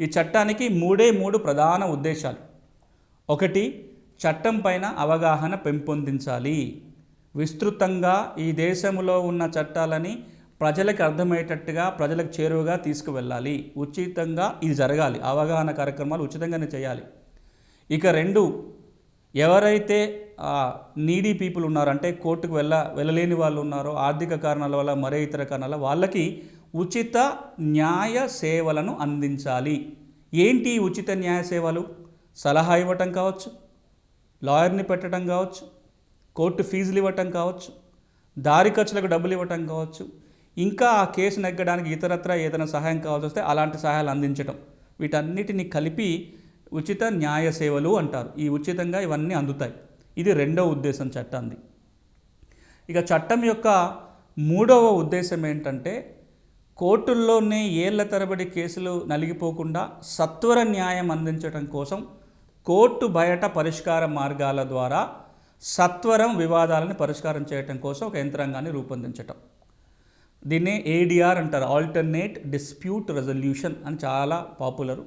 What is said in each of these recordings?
ఈ చట్టానికి మూడు ప్రధాన ఉద్దేశాలు. ఒకటి, చట్టం పైన అవగాహన పెంపొందించాలి. విస్తృతంగా ఈ దేశంలో ఉన్న చట్టాలని ప్రజలకు అర్థమయ్యేటట్టుగా, ప్రజలకు చేరువగా తీసుకువెళ్ళాలి. ఉచితంగా ఇది జరగాలి. అవగాహన కార్యక్రమాలు ఉచితంగానే చేయాలి. ఇక రెండు, ఎవరైతే నీడీ పీపుల్ ఉన్నారో, అంటే కోర్టుకు వెళ్ళలేని వాళ్ళు ఉన్నారో, ఆర్థిక కారణాల వల్ల, మరే ఇతర కారణాల వాళ్ళకి ఉచిత న్యాయ సేవలను అందించాలి. ఏంటి ఉచిత న్యాయ సేవలు? సలహా ఇవ్వటం కావచ్చు, లాయర్ని పెట్టడం కావచ్చు, కోర్టు ఫీజులు ఇవ్వటం కావచ్చు, దారి ఖర్చులకు డబ్బులు ఇవ్వటం కావచ్చు, ఇంకా ఆ కేసు నెగ్గడానికి ఇతరత్ర ఏదైనా సహాయం కావాల్సి వస్తే అలాంటి సహాయాలు అందించడం, వీటన్నిటిని కలిపి ఉచిత న్యాయ సేవలు అంటారు. ఈ ఉచితంగా ఇవన్నీ అందుతాయి. ఇది రెండవ ఉద్దేశం చట్టాన్ని. ఇక చట్టం యొక్క మూడవ ఉద్దేశం ఏంటంటే, కోర్టుల్లోనే ఏళ్ల తరబడి కేసులు నలిగిపోకుండా సత్వర న్యాయం అందించడం కోసం కోర్టు బయట పరిష్కార మార్గాల ద్వారా సత్వరం వివాదాలను పరిష్కారం చేయడం కోసం ఒక యంత్రాంగాన్ని రూపొందించటం. దీన్నే ఏడిఆర్ అంటారు, ఆల్టర్నేట్ డిస్ప్యూట్ రెజల్యూషన్ అని చాలా పాపులరు.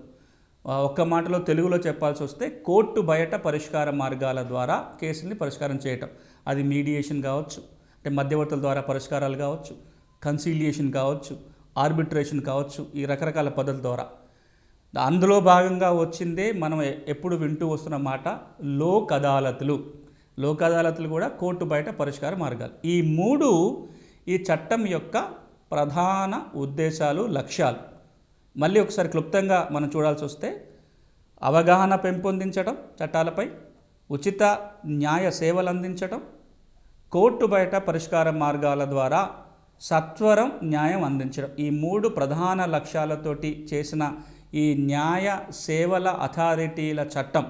ఒక్క మాటలో తెలుగులో చెప్పాల్సి వస్తే, కోర్టు బయట పరిష్కార మార్గాల ద్వారా కేసుల్ని పరిష్కారం చేయటం. అది మీడియేషన్ కావచ్చు, అంటే మధ్యవర్తుల ద్వారా పరిష్కారాలు కావచ్చు, కన్సిలియేషన్ కావచ్చు, ఆర్బిట్రేషన్ కావచ్చు, ఈ రకరకాల పద్ధతుల ద్వారా. అందులో భాగంగా వచ్చిందే మనం ఎప్పుడు వింటూ వస్తున్న మాట లోక్ అదాలతులు. లోక్ అదాలతులు కూడా కోర్టు బయట పరిష్కార మార్గాలు. ఈ మూడు ఈ చట్టం యొక్క ప్రధాన ఉద్దేశాలు, లక్ష్యాలు. మళ్ళీ ఒకసారి క్లుప్తంగా మనం చూడాల్సి వస్తే, అవగాహన పెంపొందించడం చట్టాలపై, ఉచిత న్యాయ సేవలు అందించడం, కోర్టు బయట పరిష్కార మార్గాల ద్వారా సత్వరం న్యాయం అందించడం. ఈ మూడు ప్రధాన లక్ష్యాలతోటి చేసిన ఈ న్యాయ సేవల అథారిటీల చట్టం